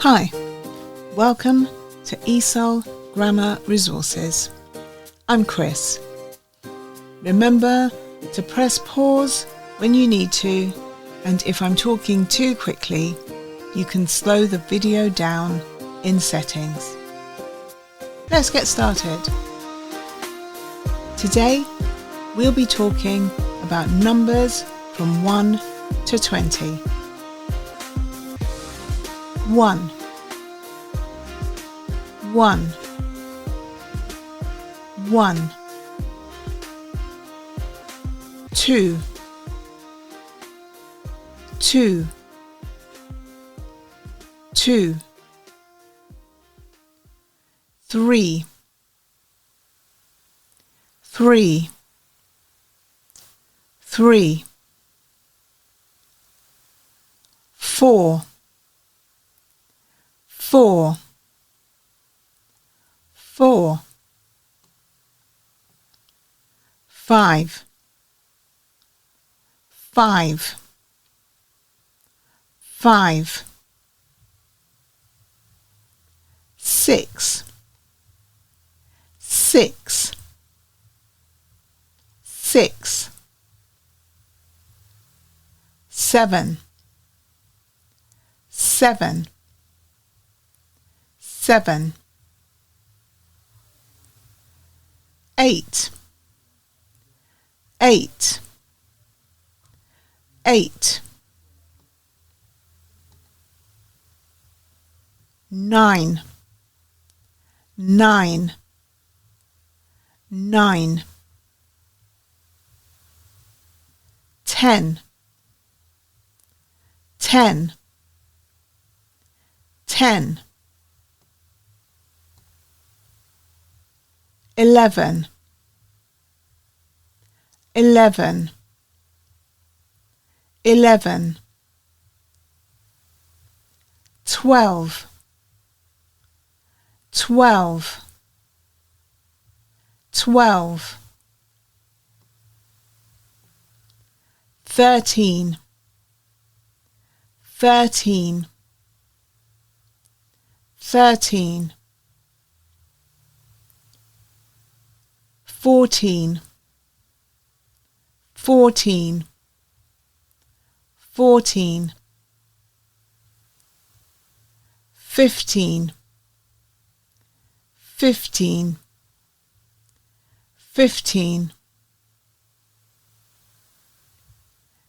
Hi, welcome to ESOL Grammar Resources. I'm Chris. Remember to press pause when you need to, and if I'm talking too quickly, you can slow the video down in settings. Let's get started. Today, we'll be talking about numbers from 1 to 20. 1 1 1 2 2 2 3 3 3 4 4 4 5 5 5 6 6 6 7 7 7 8 8 8 9 9 9 10 10 10 11 11 11 12 12 12 13 13 13 14 14 14 15 15 15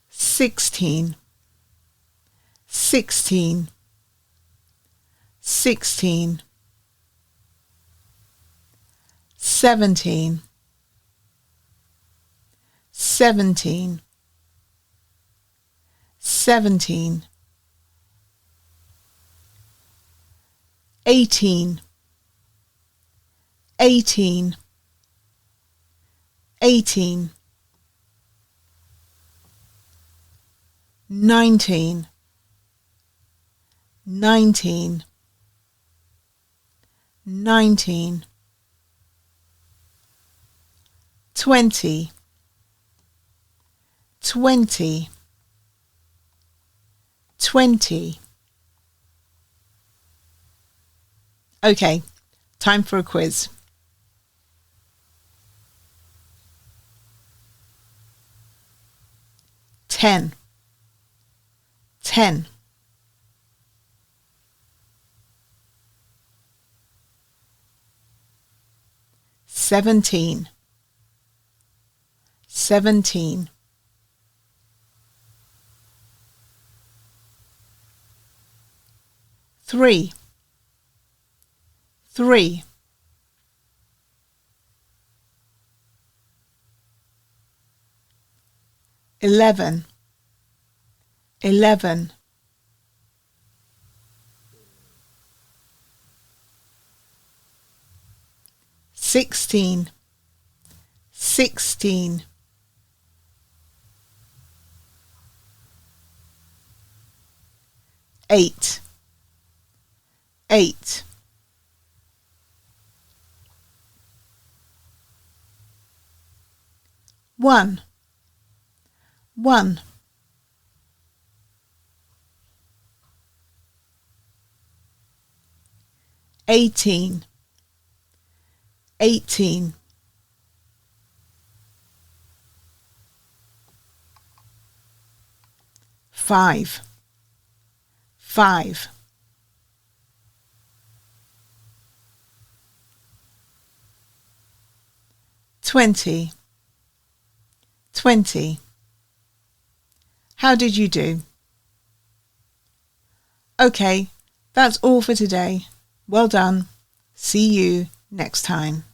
16 16 16 17 17 17 18 18 18 19 19 19 20 20 20 Okay, time for a quiz. 10 10 17 17 3 3 11 11 16 16 8 8 1 1 18, 18. 5, 5. 20, 20. How did you do? Okay, that's all for today. Well done. See you next time.